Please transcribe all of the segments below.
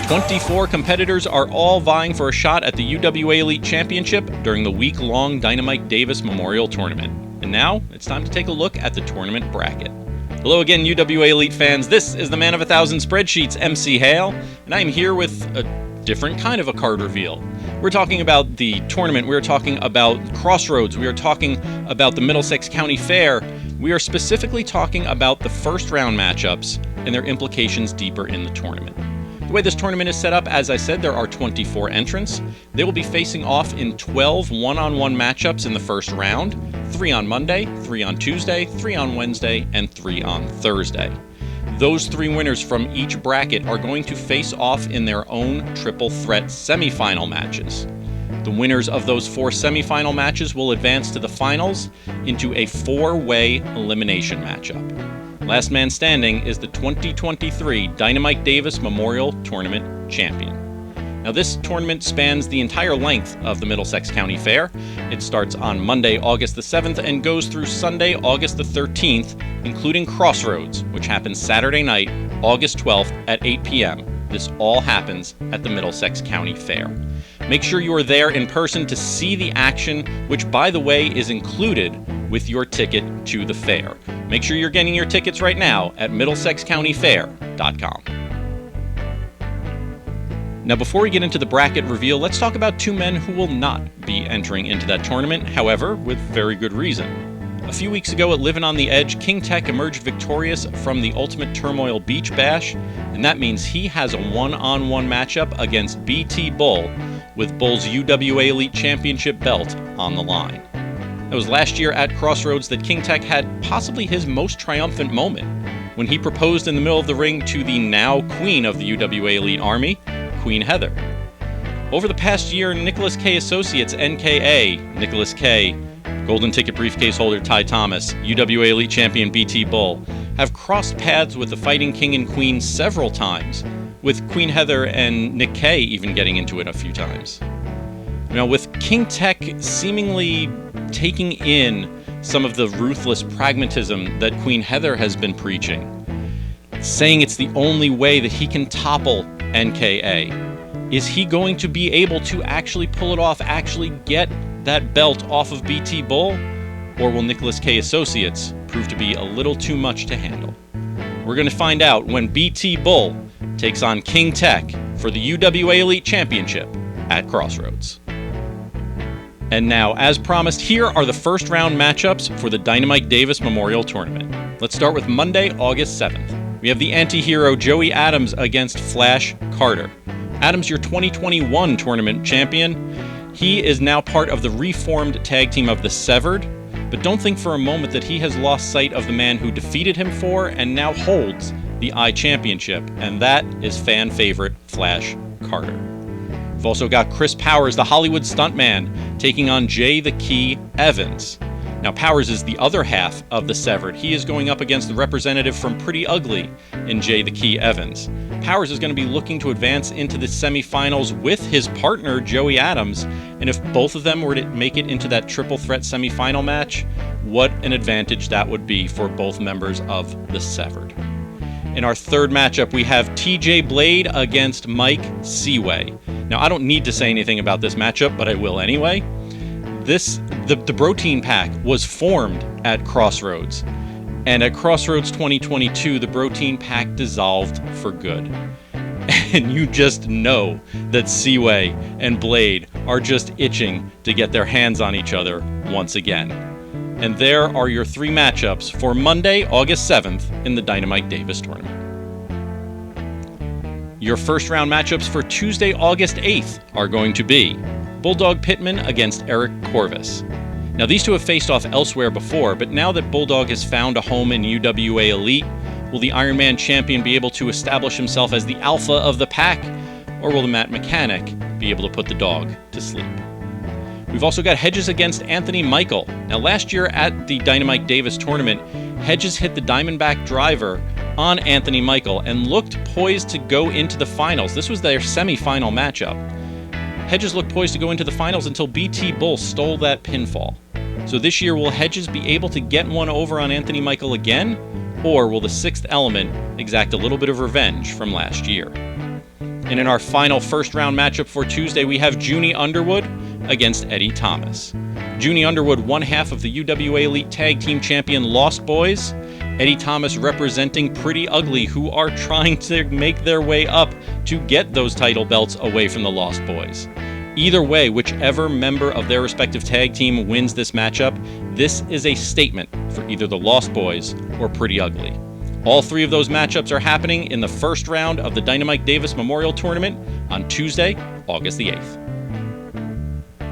24 competitors are all vying for a shot at the UWA Elite Championship during the week-long DynaMike Davis Memorial Tournament. And now, it's time to take a look at the tournament bracket. Hello again, UWA Elite fans. This is the man of 1,000 spreadsheets, MC Hale, and I am here with a different kind of a card reveal. We're talking about the tournament, we're talking about Crossroads, we are talking about the Middlesex County Fair. We are specifically talking about the first round matchups and their implications deeper in the tournament. The way this tournament is set up, as I said, there are 24 entrants. They will be facing off in 12 one-on-one matchups in the first round, 3 on Monday, 3 on Tuesday, 3 on Wednesday, and 3 on Thursday. Those 3 winners from each bracket are going to face off in their own triple threat semifinal matches. The winners of those 4 semifinal matches will advance to the finals into a 4-way elimination matchup. Last man standing is the 2023 DynaMike Davis Memorial Tournament champion. Now, this tournament spans the entire length of the Middlesex County Fair. It starts on Monday, August the 7th, and goes through Sunday, August the 13th, including Crossroads, which happens Saturday night, August 12th at 8 p.m. This all happens at the Middlesex County Fair. Make sure you are there in person to see the action, which, by the way, is included with your ticket to the fair. Make sure you're getting your tickets right now at middlesexcountyfair.com. Now, before we get into the bracket reveal, let's talk about 2 men who will not be entering into that tournament, however, with very good reason. A few weeks ago at Livin' on the Edge, King Tech emerged victorious from the Ultimate Turmoil Beach Bash, and that means he has a one-on-one matchup against BT Bull, with Bull's UWA Elite Championship belt on the line. It was last year at Crossroads that King Tech had possibly his most triumphant moment, when he proposed in the middle of the ring to the now queen of the UWA Elite Army, Queen Heather. Over the past year, Nicholas K. Associates, NKA, Nicholas K., Golden Ticket briefcase holder Ty Thomas, UWA Elite Champion BT Bull, have crossed paths with the Fighting King and Queen several times, with Queen Heather and Nick K. even getting into it a few times. Now, with King Tech seemingly taking in some of the ruthless pragmatism that Queen Heather has been preaching, saying it's the only way that he can topple NKA, is he going to be able to actually pull it off, actually get that belt off of BT Bull, or will Nicholas K. Associates prove to be a little too much to handle? We're going to find out when BT Bull takes on King Tech for the UWA Elite Championship at Crossroads. And now, as promised, here are the first round matchups for the DynaMike Davis Memorial Tournament. Let's start with Monday, August 7th. We have the anti-hero Joey Adams against Flash Carter. Adams, your 2021 tournament champion. He is now part of the reformed tag team of the Severed, but don't think for a moment that he has lost sight of the man who defeated him for and now holds the I Championship, and that is fan favorite Flash Carter. We've also got Chris Powers, the Hollywood stuntman, taking on Jay the Key Evans. Now, Powers is the other half of the Severed. He is going up against the representative from Pretty Ugly in Jay the Key Evans. Powers is going to be looking to advance into the semifinals with his partner, Joey Adams, and if both of them were to make it into that triple threat semifinal match, what an advantage that would be for both members of the Severed. In our third matchup, we have TJ Blade against Mike Seaway. Now, I don't need to say anything about this matchup, but I will anyway. The Bro Team Pack was formed at Crossroads, and at Crossroads 2022, the Bro Team Pack dissolved for good. And you just know that Seaway and Blade are just itching to get their hands on each other once again. And there are your 3 matchups for Monday, August 7th in the DynaMike Davis Tournament. Your first round matchups for Tuesday, August 8th are going to be Bulldog Pittman against Eric Corvus. Now, these two have faced off elsewhere before, but now that Bulldog has found a home in UWA Elite, will the Ironman champion be able to establish himself as the alpha of the pack, or will the Matt Mechanic be able to put the dog to sleep? We've also got Hedges against Anthony Michael. Now, last year at the DynaMike Davis Tournament, Hedges hit the Diamondback driver on Anthony Michael and looked poised to go into the finals. This was their semifinal matchup. Hedges looked poised to go into the finals until BT Bull stole that pinfall. So this year, will Hedges be able to get one over on Anthony Michael again, or will the Sixth Element exact a little bit of revenge from last year? And in our final first-round matchup for Tuesday, we have Junie Underwood against Eddie Thomas. Junie Underwood, one half of the UWA Elite Tag Team Champion Lost Boys. Eddie Thomas representing Pretty Ugly, who are trying to make their way up to get those title belts away from the Lost Boys. Either way, whichever member of their respective tag team wins this matchup, this is a statement for either the Lost Boys or Pretty Ugly. All three of those matchups are happening in the first round of the DynaMike Davis Memorial Tournament on Tuesday, August the 8th.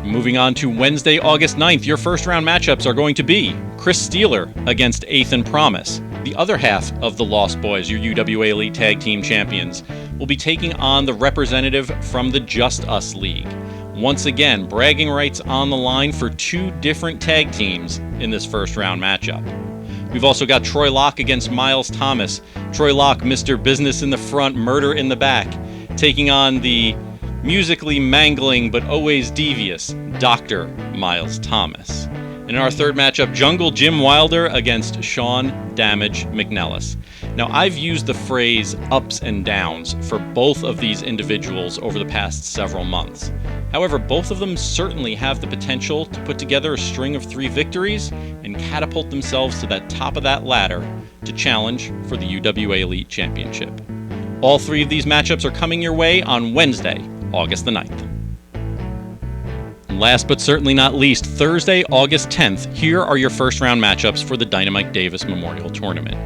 Moving on to Wednesday, August 9th, your first round matchups are going to be Chris Steeler against Ethan Promise. The other half of the Lost Boys, your UWA Elite Tag Team Champions, will be taking on the representative from the Just Us League. Once again, bragging rights on the line for two different tag teams in this first round matchup. We've also got Troy Locke against Miles Thomas. Troy Locke, Mr. Business in the front, Murder in the back, taking on the musically mangling but always devious Dr. Miles Thomas. And in our third matchup, Jungle Jim Wilder against Sean Damage McNellis. Now, I've used the phrase ups and downs for both of these individuals over the past several months. However, both of them certainly have the potential to put together a string of 3 victories and catapult themselves to that top of that ladder to challenge for the UWA Elite Championship. All 3 of these matchups are coming your way on Wednesday, August the 9th. And last but certainly not least, Thursday, August 10th, here are your first round matchups for the DynaMike Davis Memorial Tournament.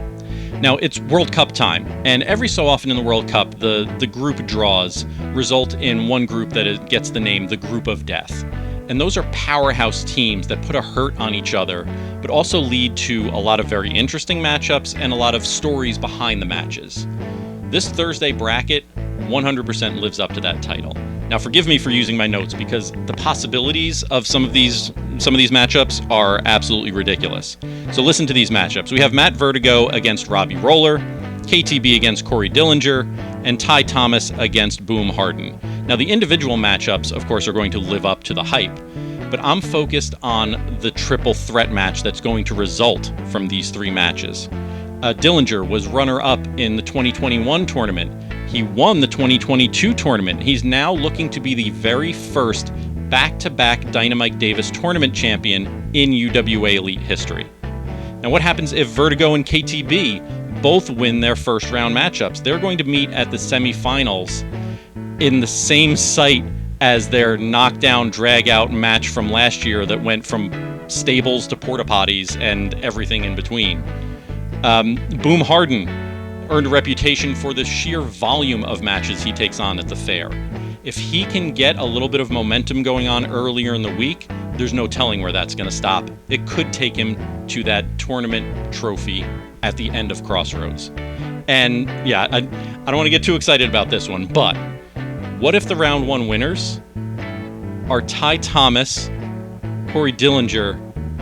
Now, it's World Cup time, and every so often in the World Cup, the group draws result in one group that gets the name the Group of Death. And those are powerhouse teams that put a hurt on each other, but also lead to a lot of very interesting matchups and a lot of stories behind the matches. This Thursday bracket 100% lives up to that title. Now, forgive me for using my notes because the possibilities of some of these matchups are absolutely ridiculous. So listen to these matchups. We have Matt Vertigo against Robbie Roller, KTB against Corey Dillinger, and Ty Thomas against Boom Harden. Now, the individual matchups, of course, are going to live up to the hype, but I'm focused on the triple threat match that's going to result from these 3 matches. Dillinger was runner-up in the 2021 tournament. He won the 2022 tournament. He's now looking to be the very first back-to-back DynaMike Davis tournament champion in UWA Elite history. Now, what happens if Vertigo and KTB both win their first round matchups? They're going to meet at the semifinals in the same site as their knockdown, drag-out match from last year that went from stables to porta potties and everything in between. Boom Harden earned a reputation for the sheer volume of matches he takes on at the fair. If he can get a little bit of momentum going on earlier in the week, there's no telling where that's going to stop. It could take him to that tournament trophy at the end of Crossroads. And yeah, I don't want to get too excited about this one, but what if the round 1 winners are Ty Thomas, Corey Dillinger,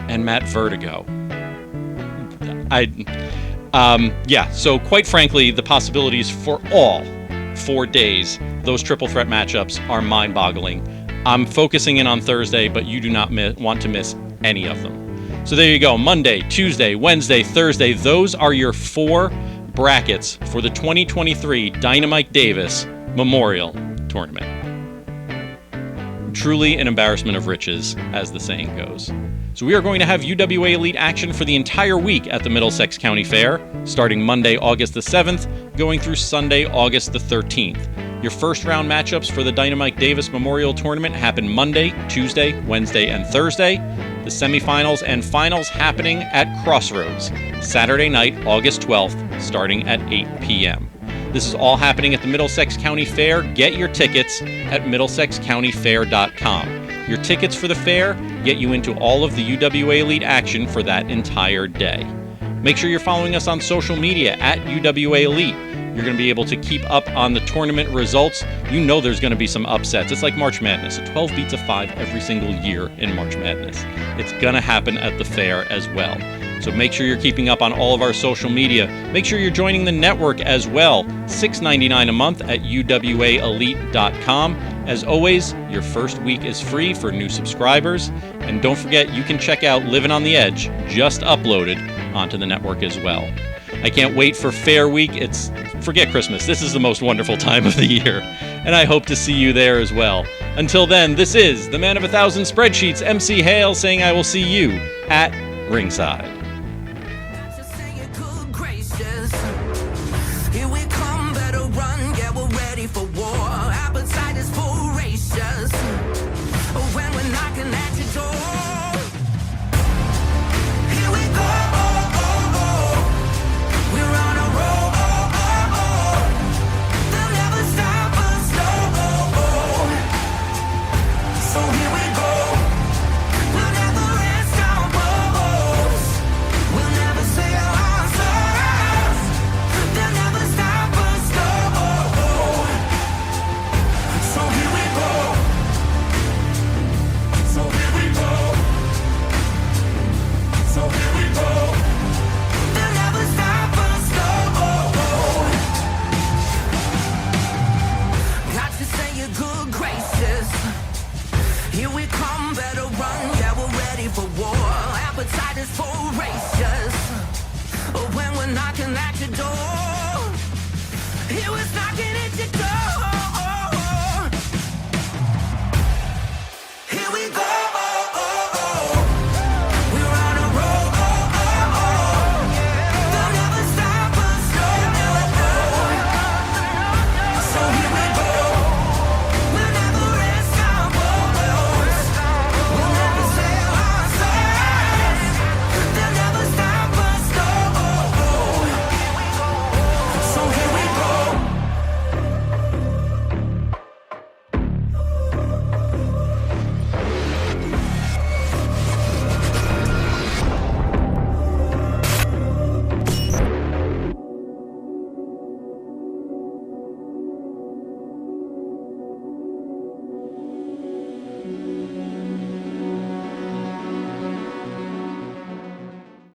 and Matt Vertigo? So quite frankly, the possibilities for all 4 days, those triple threat matchups are mind-boggling. I'm focusing in on Thursday, but you do not want to miss any of them. So there you go, Monday, Tuesday, Wednesday, Thursday, those are your 4 brackets for the 2023 DynaMike Davis Memorial Tournament. Truly an embarrassment of riches, as the saying goes. So we are going to have UWA Elite action for the entire week at the Middlesex County Fair, starting Monday, August the 7th, going through Sunday, August the 13th. Your first round matchups for the DynaMike Davis Memorial Tournament happen Monday, Tuesday, Wednesday, and Thursday. The semifinals and finals happening at Crossroads, Saturday night, August 12th, starting at 8 p.m. This is all happening at the Middlesex County Fair. Get your tickets at middlesexcountyfair.com. Your tickets for the fair get you into all of the UWA Elite action for that entire day. Make sure you're following us on social media at UWA Elite. You're going to be able to keep up on the tournament results. You know there's going to be some upsets. It's like March Madness. A 12 beats a 5 every single year in March Madness. It's going to happen at the fair as well. So make sure you're keeping up on all of our social media. Make sure you're joining the network as well. $6.99 a month at UWAElite.com. As always, your first week is free for new subscribers. And don't forget, you can check out Living on the Edge, just uploaded onto the network as well. I can't wait for Fair Week. Forget Christmas. This is the most wonderful time of the year, and I hope to see you there as well. Until then, this is the man of 1,000 spreadsheets, MC Hale, saying I will see you at ringside. Here we come, better run, yeah, we're ready for war. Appetite is voracious when we're knocking at your door. Here we go, we're on a roll. They'll never stop us, no. So here we go, we'll never rest our bones. We'll never say our answers. They'll never stop us, no. So here we go. So here we go. So here we go. They'll never stop us, no. Got to say your good gracious. Here we come, better run, yeah, we're ready for war. Appetite is voracious when we're knocking at your door. Here is not